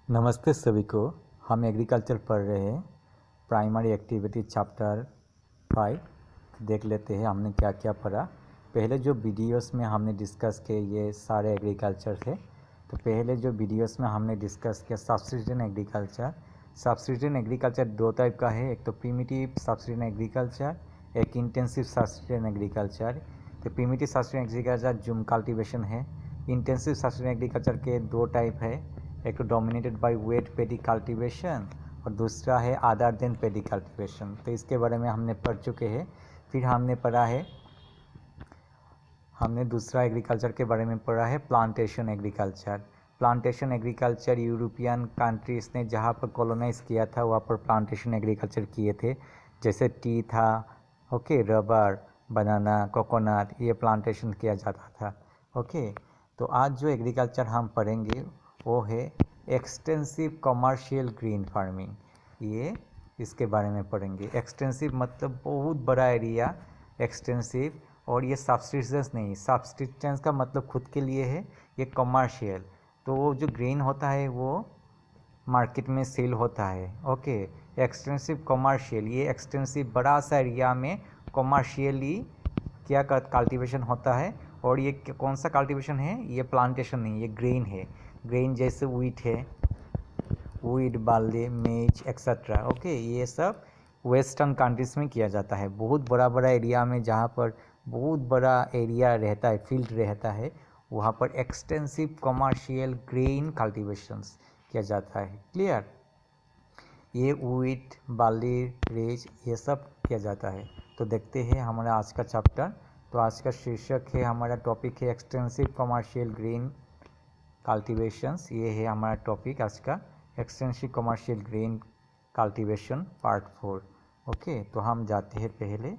नमस्ते सभी को। हम एग्रीकल्चर पढ़ रहे हैं। प्राइमरी एक्टिविटी चैप्टर 5 देख लेते हैं हमने क्या क्या पढ़ा। पहले जो वीडियोस में हमने डिस्कस किए ये सारे एग्रीकल्चर थे। तो पहले जो वीडियोस में हमने डिस्कस किया सब्सिस्टेंस एग्रीकल्चर। सब्सिस्टेंस एग्रीकल्चर दो टाइप का है, एक तो प्रिमिटिव सब्सिस्टेंस एग्रीकल्चर, एक इंटेंसिव सब्सिस्टेंस एग्रीकल्चर। तो primitive subsistence agriculture zoom cultivation है। इंटेंसिव सब्सिस्टेंस एग्रीकल्चर के दो टाइप है, एक तो dominated by weight pedi cultivation और दूसरा है अदर देन पेडी कल्टीवेशन। तो इसके बारे में हमने पढ़ चुके हैं। फिर हमने पढ़ा है, हमने दूसरा एग्रीकल्चर के बारे में पढ़ा है plantation agriculture. Plantation agriculture European countries ने जहाँ पर कॉलोनाइज किया था वहाँ पर प्लांटेशन एग्रीकल्चर किए थे, जैसे टी था, ओके, रबर, बनाना, कोकोनट, ये प्लांटेशन किया जाता था। ओके, तो आज जो एग्रीकल्चर हम पढ़ेंगे वो है एक्सटेंसिव कमर्शियल ग्रीन फार्मिंग। ये इसके बारे में पढ़ेंगे। एक्सटेंसिव मतलब बहुत बड़ा एरिया, एक्सटेंसिव। और ये सब्सिस्टेंस नहीं, सब्सिस्टेंस का मतलब खुद के लिए है, ये कमर्शियल। तो वो जो ग्रेन होता है वो मार्केट में सेल होता है। ओके, एक्सटेंसिव कमर्शियल, ये एक्सटेंसिव बड़ा सा एरिया में कमर्शियली क्या कल्टीवेशन होता है। और ये कौन सा कल्टीवेशन है, ये प्लांटेशन नहीं, ये ग्रेन है। ग्रेन जैसे व्हीट है, व्हीट, बार्ली, मेज एक्सेट्रा। ओके, ये सब वेस्टर्न कंट्रीज में किया जाता है। बहुत बड़ा बड़ा एरिया में, जहाँ पर बहुत बड़ा एरिया रहता है, फील्ड रहता है, वहाँ पर एक्सटेंसिव कमर्शियल ग्रेन कल्टीवेशंस किया जाता है। क्लियर? ये व्हीट, बार्ली, रेज, ये सब किया जाता है। तो देखते हैं हमारा आज का चैप्टर। तो आज का शीर्षक है, हमारा टॉपिक है एक्सटेंसिव कमर्शियल ग्रेन कल्टीवेशंस। ये है हमारा टॉपिक आज का, extensive commercial grain cultivation part 4। Okay, तो हम जाते हैं पहले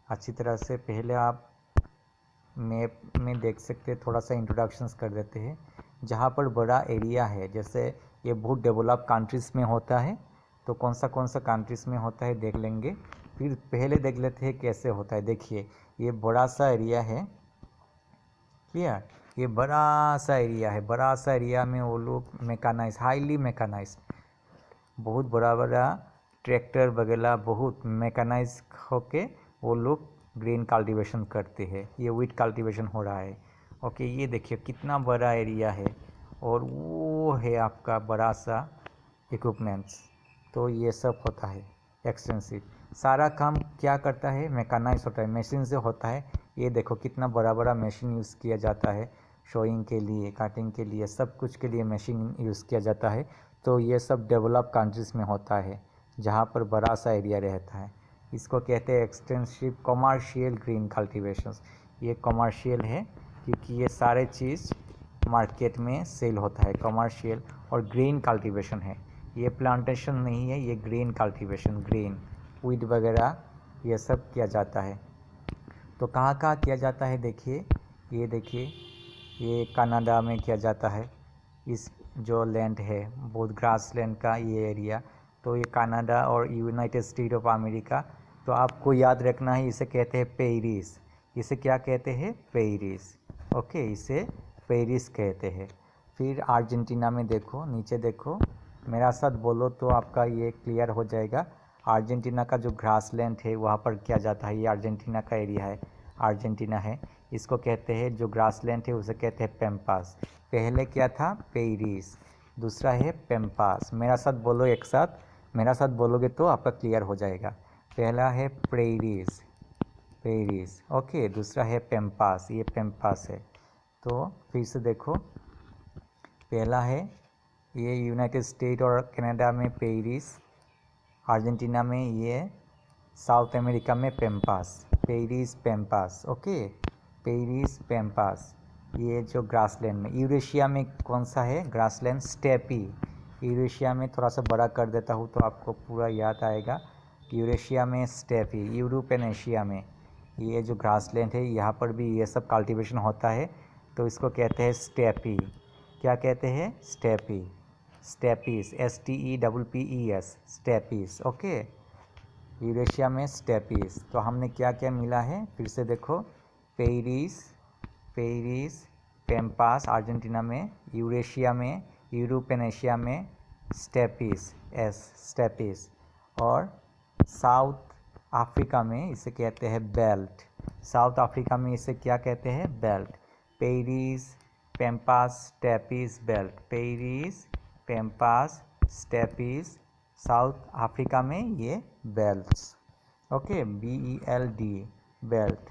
अच्छी तरह से। पहले आप मैप में देख सकते हैं, थोड़ा सा इंट्रोडक्शंस कर देते हैं। जहाँ पर बड़ा एरिया है, जैसे ये बहुत डेवलप कंट्रीज़ में होता है, तो कौन सा कंट्रीज़ में होता है देख लेंगे। फिर पहले देख लेते हैं कैसे होता है। देखिए, ये बड़ा सा एरिया है। क्लियर? ये बड़ा सा एरिया है। बड़ा सा एरिया में वो लोग मैकेनाइज, हाईली मैकेनाइज, बहुत बड़ा बड़ा ट्रैक्टर वगैरह, बहुत मैकेनाइज होके वो लोग ग्रेन कल्टीवेशन करते हैं। ये व्हीट कल्टीवेशन हो रहा है। ओके, ये देखिए कितना बड़ा एरिया है और वो है आपका बड़ा सा इक्विपमेंट्स। तो ये सब होता है एक्सटेंसिव। सारा काम क्या करता है, मैकेनाइज होता है, मशीन से होता है। ये देखो कितना बड़ा बड़ा मशीन यूज़ किया जाता है, शोइंग के लिए, कटिंग के लिए, सब कुछ के लिए मशीन यूज़ किया जाता है। तो ये सब डेवलप कंट्रीज़ में होता है, जहाँ पर बड़ा सा एरिया रहता है। इसको कहते हैं एक्सटेंसिव कमर्शियल ग्रीन कल्टीवेशंस। ये कमर्शियल है क्योंकि ये सारे चीज़ मार्केट में सेल होता है, कमर्शियल। और ग्रीन कल्टीवेशन है, ये प्लांटेशन नहीं है, ये ग्रीन कल्टीवेशन, ग्रीन व्हीट वगैरह ये सब किया जाता है। तो कहाँ कहाँ किया जाता है देखिए, ये देखिए, ये कनाडा में किया जाता है। इस जो लैंड है बहुत ग्रास लैंड का ये एरिया, तो ये कनाडा और यूनाइटेड स्टेट ऑफ अमेरिका। तो आपको याद रखना है, इसे कहते हैं पेरिस। इसे क्या कहते हैं, पेरिस। ओके, इसे पेरिस कहते हैं। फिर अर्जेंटीना में देखो, नीचे देखो, मेरा साथ बोलो तो आपका ये क्लियर हो जाएगा। अर्जेंटीना का जो ग्रास लैंड है वहाँ पर किया जाता है। ये अर्जेंटीना का एरिया है, अर्जेंटीना है। इसको कहते हैं, जो ग्रास लैंड है उसे कहते हैं पेम्पास। पहले क्या था, पेरिस, दूसरा है पेम्पास। मेरा साथ बोलो, एक साथ मेरा साथ बोलोगे तो आपका क्लियर हो जाएगा। पहला है पेरिस, पेरिस, ओके। दूसरा है पेम्पास, ये पेम्पास है। तो फिर से देखो, पहला है ये यूनाइटेड स्टेट और कनाडा में पेरिस, अर्जेंटीना में ये, साउथ अमेरिका में pampas, Paris pampas. Okay, Paris pampas, ये जो ग्रासलैंड में। यूरेशिया में कौन सा है ग्रासलैंड, स्टेपी। यूरेशिया में थोड़ा सा बड़ा कर देता हूँ तो आपको पूरा याद आएगा। यूरेशिया में स्टेपी। यूरोप एंड एशिया में ये जो ग्रासलैंड है यहाँ पर भी ये सब कल्टीवेशन होता है, तो इसको कहते हैं स्टेपी। क्या कहते हैं, steppe, stapes, STEPPES, stapes. Okay, Eurasia में स्टेपीस। तो हमने क्या क्या मिला है, फिर से देखो, पेरिस, पेरिस, पेम्पास अर्जेंटीना में, यूरेशिया में, यूरोप एंड एशिया में, स्टेपीज, एस स्टेपीज। और साउथ अफ्रीका में इसे कहते हैं बेल्ट। साउथ अफ्रीका में इसे क्या कहते हैं? Belt. Prairies, pampas, steppes, belt. Prairies, pampas, steppes, South Africa में ये belts. Okay, BELD, belt.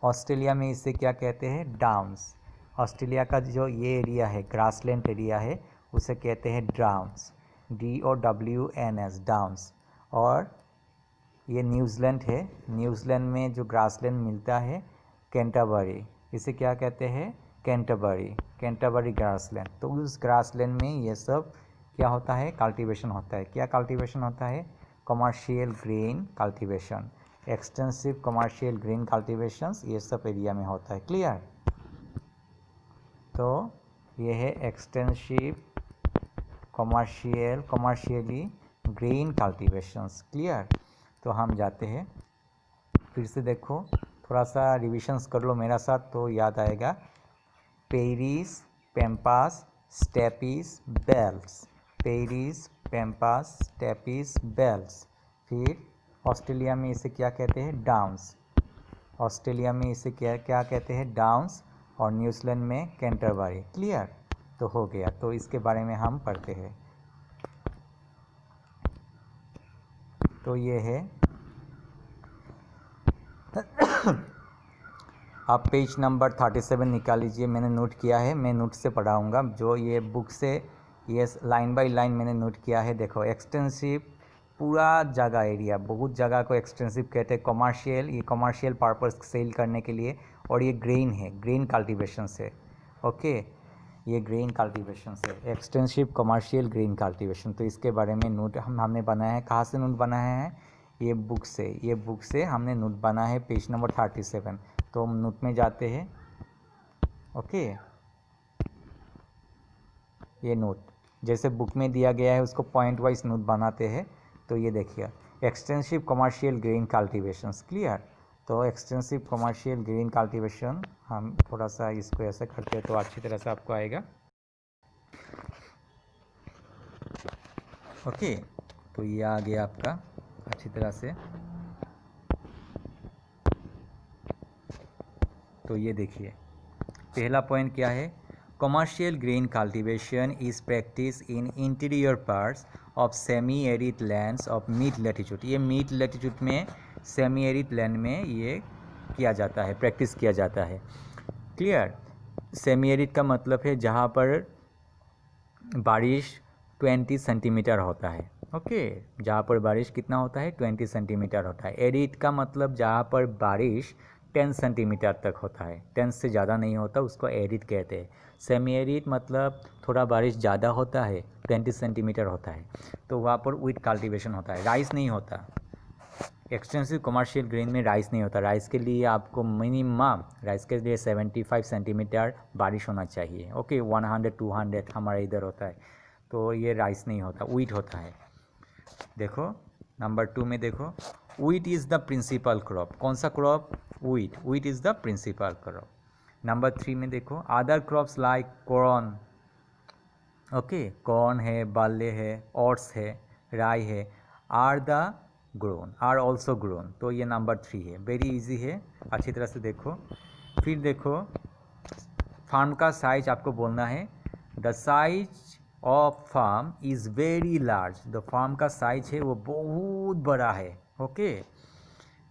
Australia में इसे क्या कहते हैं? डाउन्स। ऑस्ट्रेलिया का जो ये एरिया है, ग्रासलैंड एरिया है, उसे कहते हैं डाउन्स, DOWNS, डाउन्स। और ये न्यूजीलैंड है, न्यूजीलैंड में जो ग्रासलैंड मिलता है, कैंटरबरी, इसे क्या कहते हैं? Canterbury, Canterbury grassland. तो उस ग्रासलैंड में ये सब क्या होता है? कल्टीवेशन होता है। क्या कल्टीवेशन होता है? Commercial grain cultivation, extensive commercial grain cultivations, ये सब एरिया में होता है। क्लियर? तो ये है एक्सटेंसिव कमर्शियली ग्रेन कल्टीवेशंस। क्लियर? तो हम जाते हैं, फिर से देखो, थोड़ा सा रिविजन्स कर लो मेरा साथ तो याद आएगा। Prairies, pampas, steppes, belts. Prairies, pampas, steppes, belts. फिर ऑस्ट्रेलिया में इसे क्या कहते हैं? डाउन्स। ऑस्ट्रेलिया में इसे क्या क्या कहते हैं? डाउन्स। और न्यूजीलैंड में कैंटरबरी। क्लियर? तो हो गया। तो इसके बारे में हम पढ़ते हैं। तो ये है आप पेज नंबर 37 निकाल लीजिए। मैंने नोट किया है, मैं नोट से पढ़ाऊँगा, जो ये बुक से ये लाइन बाय लाइन मैंने नोट किया है। देखो, एक्सटेंसिव, पूरा जगह एरिया, बहुत जगह को एक्सटेंसिव कहते हैं। कमर्शियल, ये कमर्शियल पर्पस सेल करने के लिए। और ये ग्रेन है, ग्रेन कल्टीवेशन से। ओके, ये ग्रेन कल्टीवेशन से, एक्सटेंसिव कमर्शियल ग्रेन कल्टीवेशन। तो इसके बारे में नोट हमने बनाया है। कहाँ से नोट बनाया है? ये बुक से, ये बुक से हमने नोट बना है, पेज नंबर 37। तो हम नोट में जाते हैं। ओके, ये नोट जैसे बुक में दिया गया है उसको पॉइंट वाइज नोट बनाते हैं। तो ये देखिए, एक्सटेंसिव कमर्शियल ग्रेन कल्टीवेशंस। क्लियर? तो एक्सटेंसिव कमर्शियल ग्रेन कल्टीवेशन, हम थोड़ा सा इसको ऐसे करते हैं तो अच्छी तरह से आपको आएगा। ओके, तो ये आ गया आपका अच्छी तरह से। तो ये देखिए, पहला पॉइंट क्या है? Commercial grain cultivation is practice in interior parts of semi arid lands of mid latitude. ये मिड लैटिट्यूड में, सेमी एरिड लैंड में ये किया जाता है, प्रैक्टिस किया जाता है। क्लियर? सेमी एरिड का मतलब है जहाँ पर बारिश 20 सेंटीमीटर होता है। ओके, जहाँ पर बारिश कितना होता है? 20 सेंटीमीटर होता है। एरिड का मतलब जहाँ पर बारिश 10 सेंटीमीटर तक होता है, 10 से ज़्यादा नहीं होता, उसको एरिड कहते हैं। सेमी एरिड मतलब थोड़ा बारिश ज़्यादा होता है, 20 सेंटीमीटर होता है, तो वहाँ पर वीट कल्टीवेशन होता है, राइस नहीं होता। एक्सटेंसिव कमर्शियल ग्रेन में राइस नहीं होता। राइस के लिए आपको मिनिमम, राइस के लिए 75 सेंटीमीटर बारिश होना चाहिए। ओके, 100-200 हमारे इधर होता है। तो ये राइस नहीं होता, वीट होता है। देखो नंबर 2 में देखो, wheat is the principal crop. कौन सा crop? Wheat. Wheat is the principal crop. Number 3 में देखो, other crops like corn. Okay, corn है, बार्ले है, ओट्स है, राई है, are the grown, are also grown. तो ये नंबर 3 है, वेरी इजी है, अच्छी तरह से देखो। फिर देखो, फार्म का साइज आपको बोलना है। The size of farm is very large. The farm का साइज है वो बहुत बड़ा है। ओके,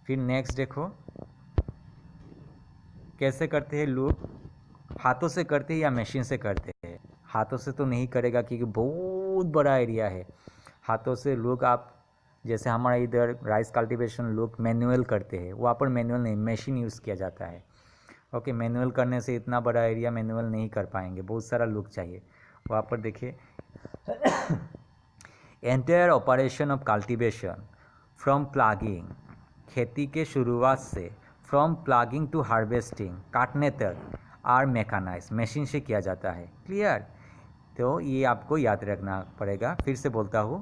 फिर नेक्स्ट देखो, कैसे करते हैं लोग? हाथों से करते हैं या मशीन से करते हैं? हाथों से तो नहीं करेगा क्योंकि बहुत बड़ा एरिया है। हाथों से लोग, आप जैसे हमारे इधर राइस कल्टीवेशन लोग मैनुअल करते हैं, वहाँ पर मैनुअल नहीं, मशीन यूज़ किया जाता है। ओके, मैनुअल करने से इतना बड़ा एरिया मैनुअल नहीं कर पाएंगे, बहुत सारा लोग चाहिए। वहाँ पर देखिए, entire operation of cultivation from plogging, खेती के शुरुआत से, फ्रॉम प्लागिंग टू हार्वेस्टिंग, काटने तक, आर मैकेनाइज, मशीन से किया जाता है। क्लियर? तो ये आपको याद रखना पड़ेगा। फिर से बोलता हूँ,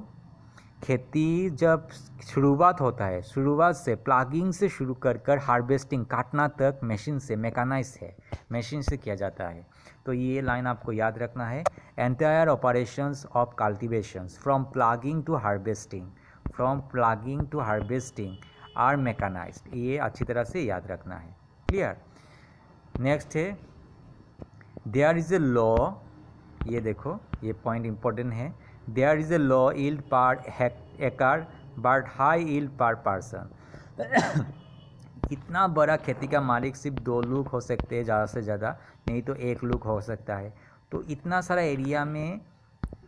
खेती जब शुरुआत होता है, शुरुआत से प्लागिंग से शुरू कर कर हार्वेस्टिंग काटना तक मशीन से, मैकेनाइज है, मशीन से किया जाता है। तो ये लाइन आपको याद रखना है, entire operations of cultivations from ploughing to harvesting, from ploughing to harvesting are mechanised. ये अच्छी तरह से याद रखना है। क्लियर। नेक्स्ट है देयर इज़ ए लॉ, ये देखो ये पॉइंट इंपॉर्टेंट है, there is a low yield per acre but high yield per person. इतना बड़ा खेती का मालिक सिर्फ 2 लोग हो सकते हैं ज़्यादा से ज़्यादा, नहीं तो 1 लोग हो सकता है। तो इतना सारा एरिया में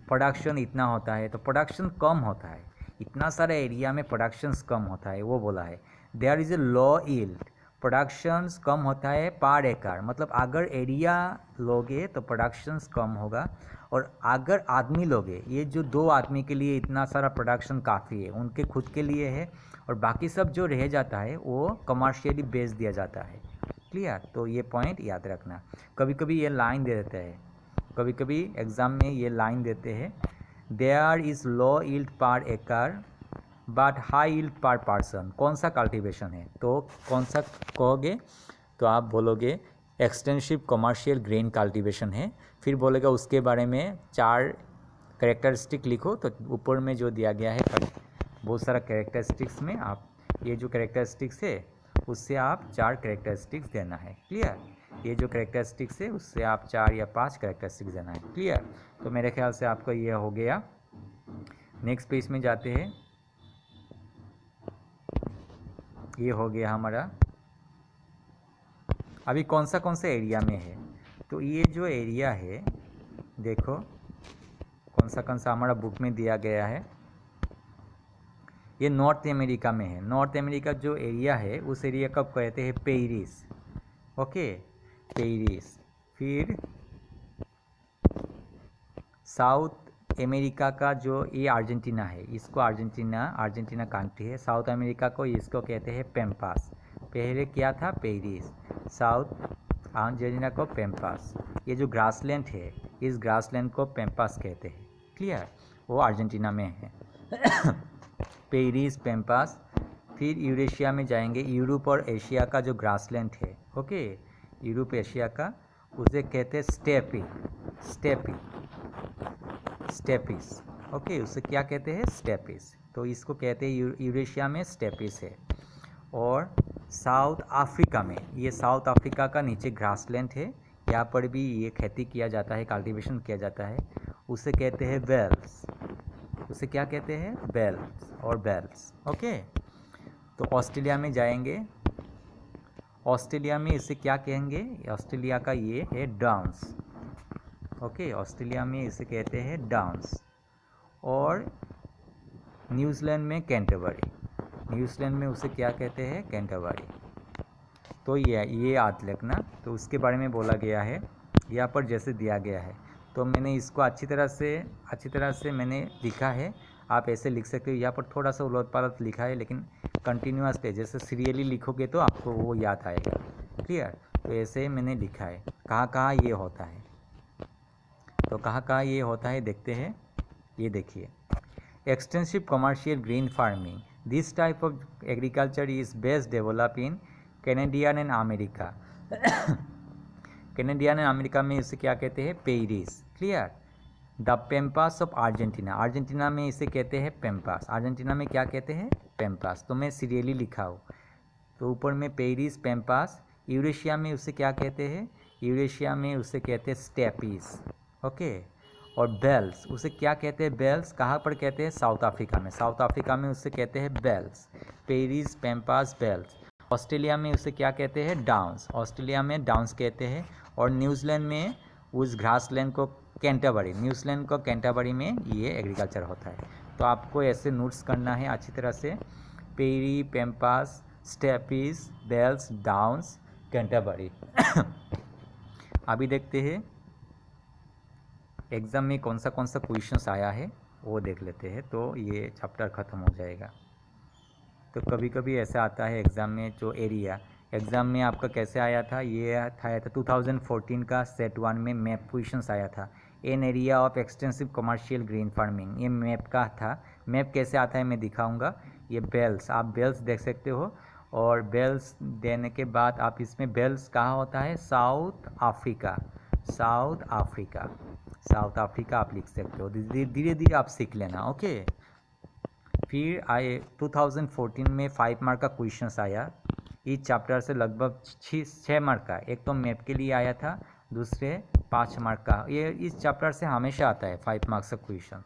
प्रोडक्शन इतना होता है तो प्रोडक्शन कम होता है, इतना सारा एरिया में प्रोडक्शन कम होता है, वो बोला है। There is a low yield, productions कम होता है पर एकड़, मतलब अगर एरिया लोगे तो प्रोडक्शंस कम होगा, और अगर आदमी लोगे, ये जो 2 आदमी के लिए इतना सारा प्रोडक्शन काफ़ी है, उनके खुद के लिए है, और बाकी सब जो रह जाता है वो कमर्शियली बेच दिया जाता है। क्लियर। तो ये पॉइंट याद रखना। कभी कभी ये लाइन दे देते हैं, कभी कभी एग्ज़ाम में ये लाइन देते हैं, there is low yield per acre but high yield per person. कौन सा कल्टीवेशन है, तो कौन सा कहोगे, तो आप बोलोगे एक्सटेंसिव कमर्शियल ग्रेन कल्टीवेशन है। फिर बोलेगा उसके बारे में 4 कैरेक्टरिस्टिक लिखो, तो ऊपर में जो दिया गया है बहुत सारा कैरेक्टरिस्टिक्स में आप ये जो कैरेक्टरिस्टिक्स है उससे आप 4 कैरेक्टरिस्टिक्स देना है। क्लियर। ये जो कैरेक्टरिस्टिक्स है उससे आप 4 या 5 कैरेक्टरिस्टिक्स देना है। क्लियर। तो मेरे ख्याल से आपका ये हो गया। नेक्स्ट पेज में जाते हैं। ये हो गया हमारा। अभी कौन सा एरिया में है, तो ये जो एरिया है देखो कौन सा हमारा बुक में दिया गया है, ये नॉर्थ अमेरिका में है। नॉर्थ अमेरिका जो एरिया है उस एरिया को कहते हैं पेरिस। Okay, Paris. फिर साउथ अमेरिका का जो ये अर्जेंटीना है, इसको अर्जेंटीना कंट्री है। साउथ अमेरिका को इसको कहते हैं पेम्पास। पहले क्या था, पेरिस। साउथ अर्जेंटीना को पेम्पास। ये जो ग्रासलैंड है इस ग्रासलैंड को पेम्पास कहते हैं। क्लियर। वो अर्जेंटीना में है। Paris, pampas. फिर यूरेशिया में जाएंगे, यूरोप और एशिया का जो ग्रासलैंड है, ओके, यूरोप एशिया का, उसे कहते हैं स्टेपिस। ओके, उसे क्या कहते हैं, स्टेपिस। तो इसको कहते हैं यूरेशिया में स्टेपिस है। और साउथ अफ्रीका में, ये साउथ अफ्रीका का नीचे ग्रासलैंड है, यहाँ पर भी ये खेती किया जाता है, कल्टीवेशन किया जाता है, उसे कहते हैं बेल्स। उसे क्या कहते हैं, बेल्स और बेल्स। ओके। तो ऑस्ट्रेलिया में जाएंगे, ऑस्ट्रेलिया में इसे क्या कहेंगे, ऑस्ट्रेलिया का ये है डांस। ओके, ऑस्ट्रेलिया में इसे कहते हैं डांस। और न्यूजीलैंड में कैंटरबरी, न्यूजीलैंड में उसे क्या कहते हैं, कैंटरबरी। तो ये याद रखना। तो उसके बारे में बोला गया है यहाँ पर जैसे दिया गया है, तो मैंने इसको अच्छी तरह से मैंने लिखा है। आप ऐसे लिख सकते हो, यहाँ पर थोड़ा सा उलट पलट लिखा है, लेकिन कंटिन्यूअस पे जैसे सीरियली लिखोगे तो आपको वो याद आएगा। क्लियर। तो ऐसे मैंने लिखा है, कहाँ ये होता है, तो कहाँ ये होता है देखते हैं। ये देखिए, extensive commercial green farming, this type of agriculture is best develop in Canadian and America. Canadian and America में इसे क्या कहते हैं, Paris. Clear. The pampas of Argentina, Argentina में इसे कहते हैं पेम्पास। अर्जेंटीना में क्या कहते हैं, पेम्पास। तो मैं सीरियली लिखा हूँ, तो ऊपर में पेरिस, पेम्पास। यूरेशिया में उसे क्या कहते हैं, यूरेशिया में उसे कहते हैं स्टेपिस। ओके। और बेल्स, उसे क्या कहते हैं, बेल्स। कहाँ पर कहते हैं, साउथ अफ्रीका में। साउथ अफ्रीका में उसे कहते हैं bells. Paris, pampas, bells. Australia में उसे क्या कहते हैं, डाउन्स। ऑस्ट्रेलिया में डाउन्स कहते हैं। और न्यूजीलैंड में उस ग्रासलैंड को कैंटरबरी, न्यूजीलैंड को कैंटरबरी में ये एग्रीकल्चर होता है। तो आपको ऐसे नोट्स करना है अच्छी तरह से, पेरी, पेम्पास, स्टेपिस, बेल्स, डाउन्स, कैंटरबरी। अभी देखते हैं एग्ज़ाम में कौन सा क्वेश्चंस आया है, वो देख लेते हैं, तो ये चैप्टर ख़त्म हो जाएगा। तो कभी कभी ऐसा आता है एग्ज़ाम में, जो एरिया एग्ज़ाम में आपका कैसे आया था, ये आया था 2014 का सेट 1 में मैप क्वेश्चंस आया था। An area of extensive commercial green farming. ये मैप का था। मैप कैसे आता है मैं दिखाऊंगा। ये बेल्स, आप बेल्स देख सकते हो, और बेल्स देने के बाद आप इसमें बेल्स कहाँ होता है, south Africa, south Africa, south Africa आप लिख सकते हो। धीरे धीरे आप सीख लेना, ओके। फिर आए 2014 में 5 मार्क का क्वेश्चन आया इस चैप्टर से, लगभग 6 मार्क का। एक तो मैप के लिए आया था, दूसरे 5 मार्क का। ये इस चैप्टर से हमेशा आता है 5 मार्क्स का क्वेश्चन।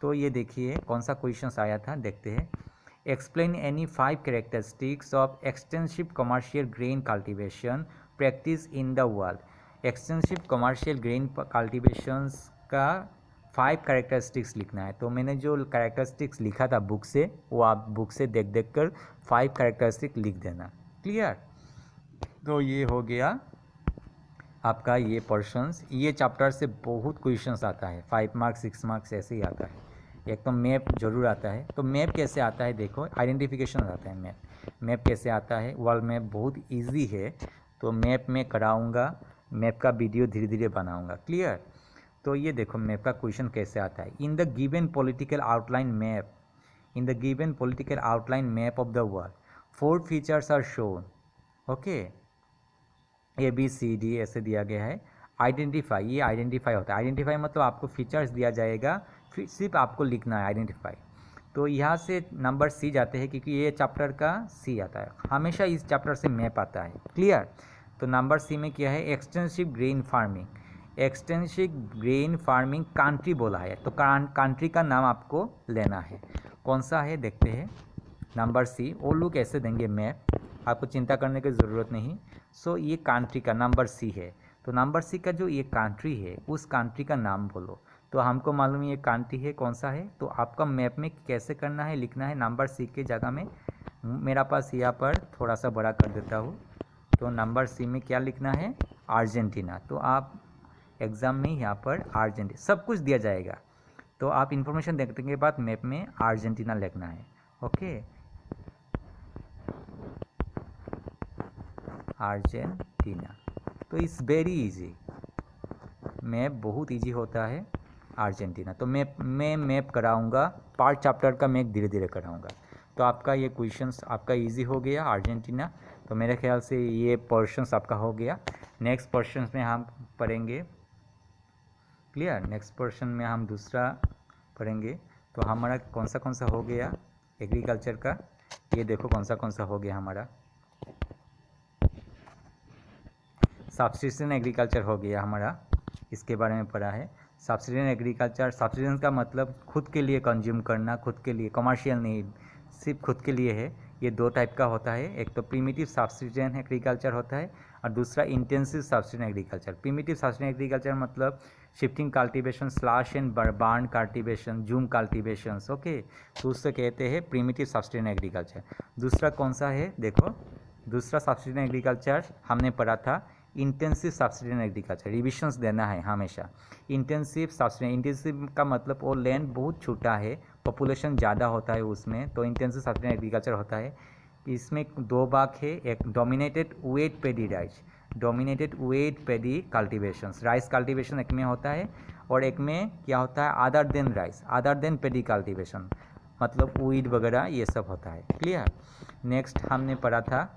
तो ये देखिए कौन सा क्वेश्चन आया था, देखते हैं। Explain any 5 characteristics of extensive commercial grain cultivation practice in the world. Extensive commercial grain cultivations का 5 कैरेक्टरिस्टिक्स लिखना है। तो मैंने जो कैरेक्टरिस्टिक्स लिखा था बुक से, वो आप बुक से देख देख कर 5 कैरेक्टरिस्टिक लिख देना, क्लियर। तो ये हो गया आपका ये पोर्शंस। ये चैप्टर से बहुत क्वेश्चंस आता है, 5 मार्क्स 6 मार्क्स ऐसे ही आता है। एक तो मैप जरूर आता है। तो मैप कैसे आता है देखो, आइडेंटिफिकेशन आता है मैप। मैप कैसे आता है, वर्ल्ड मैप बहुत इजी है। तो मैप में कराऊंगा, मैप का वीडियो धीरे धीरे बनाऊंगा, क्लियर। तो ये देखो मैप का क्वेश्चन कैसे आता है। In the given political outline map, in the given political outline map of the world 4 features are shown, okay. ABCD ऐसे दिया गया है। आइडेंटिफाई, ये आइडेंटिफाई होता है। आइडेंटिफाई मतलब आपको फीचर्स दिया जाएगा, फिर सिर्फ आपको लिखना है आइडेंटिफाई। तो यहाँ से नंबर C जाते हैं, क्योंकि ये चैप्टर का C आता है। हमेशा इस चैप्टर से मैप आता है, क्लियर। तो नंबर C में क्या है, extensive grain farming. Extensive grain farming country बोला है, तो कंट्री का नाम आपको लेना है। कौन सा है देखते हैं। नंबर C, वो लोग कैसे देंगे मैप, आपको चिंता करने की ज़रूरत नहीं। सो ये कंट्री का नंबर C है। तो नंबर C का जो ये कंट्री है, उस कंट्री का नाम बोलो। तो हमको मालूम ये कंट्री है, कौन सा है। तो आपका मैप में कैसे करना है, लिखना है नंबर C के जगह में। मेरा पास यहाँ पर थोड़ा सा बड़ा कर देता हूँ। तो नंबर C में क्या लिखना है, अर्जेंटीना। तो आप एग्ज़ाम में यहाँ पर अर्जेंटीना सब कुछ दिया जाएगा। तो आप इन्फॉर्मेशन देखने के बाद मैप में अर्जेंटीना लिखना है, ओके। अर्जेंटीना। तो इट्स वेरी इजी, मैप बहुत इजी होता है अर्जेंटीना। तो मैं मैप कराऊंगा, पार्ट चैप्टर का मैं धीरे धीरे कराऊंगा। तो आपका ये क्वेश्चंस आपका इजी हो गया अर्जेंटीना। तो मेरे ख्याल से ये पोर्शंस आपका हो गया। नेक्स्ट पोर्शंस में हम पढ़ेंगे, क्लियर। नेक्स्ट पोर्शन में हम दूसरा पढ़ेंगे। तो हमारा कौन सा हो गया एग्रीकल्चर का, ये देखो कौन सा हो गया हमारा। सब्सिस्टेंस एग्रीकल्चर हो गया हमारा, इसके बारे में पढ़ा है। सब्सिस्टेंस एग्रीकल्चर, सब्सिस्टेंस का मतलब खुद के लिए कंज्यूम करना, खुद के लिए, कमर्शियल नहीं, सिर्फ खुद के लिए है। ये 2 टाइप का होता है, एक तो प्रिमिटिव सब्सिस्टेंस एग्रीकल्चर होता है, और दूसरा intensive subsistence agriculture. Primitive subsistence agriculture मतलब shifting cultivation, slash and burn cultivation, jhum cultivation, okay. तो उससे कहते हैं प्रिमिटिव सब्सिस्टेंस एग्रीकल्चर। दूसरा कौन सा है देखो, दूसरा सब्सिस्टेंस एग्रीकल्चर हमने पढ़ा था इंटेंसिव सब्सिस्टेंस एग्रीकल्चर। रिविजन्स देना है हमेशा। इंटेंसिव सब्सिस्टेंस, इंटेंसिव का मतलब वो लैंड बहुत छोटा है, पॉपुलेशन ज़्यादा होता है उसमें, तो इंटेंसिव सब्सिस्टेंस एग्रीकल्चर होता है। इसमें 2 भाग है, एक डोमिनेटेड वेट पेडी राइस, डोमिनेटेड वेट पेडी कल्टीवेशंस, राइस कल्टीवेशन एक में होता है, और एक में क्या होता है other than rice, other than paddy cultivation, मतलब वीट वगैरह ये सब होता है, क्लियर। नेक्स्ट हमने पढ़ा था,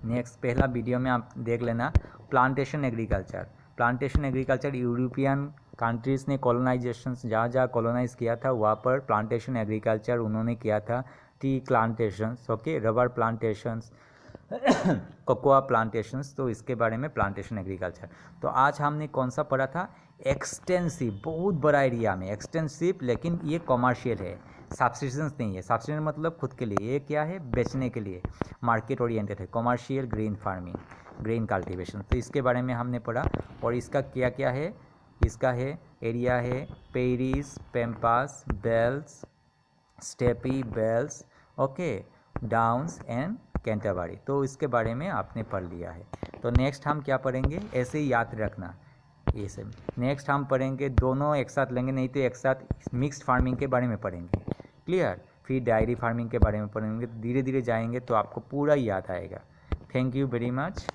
नेक्स्ट पहला वीडियो में आप देख लेना, plantation agriculture. Plantation agriculture European countries ने कॉलोनाइजेशन, जहाँ जहाँ कॉलोनाइज किया था वहाँ पर प्लांटेशन एग्रीकल्चर उन्होंने किया था। T plantations, okay, rubber plantations, cocoa plantations. तो इसके बारे में प्लांटेशन एग्रीकल्चर। तो आज हमने कौन सा पढ़ा था, एक्सटेंसिव, बहुत बड़ा एरिया में एक्सटेंसिव, लेकिन ये कॉमर्शियल है, सब्सिस्टेंस नहीं है। सब्सिस्टेंस मतलब खुद के लिए, ये क्या है, बेचने के लिए, मार्केट ओरिएंटेड है। Commercial grain farming, grain cultivation, तो इसके बारे में हमने पढ़ा। और इसका क्या क्या है, इसका है एरिया है Paris, pampas, bells, steppe, bells, okay, downs and Canterbury. तो इसके बारे में आपने पढ़ लिया है। तो नेक्स्ट हम क्या पढ़ेंगे, ऐसे ही याद रखना ये सब। नेक्स्ट हम पढ़ेंगे, दोनों एक साथ लेंगे, नहीं तो एक साथ मिक्स्ड फार्मिंग के बारे में पढ़ेंगे, क्लियर। फिर डायरी फार्मिंग के बारे में पढ़ेंगे, धीरे धीरे जाएंगे तो आपको पूरा याद आएगा। Thank you very much.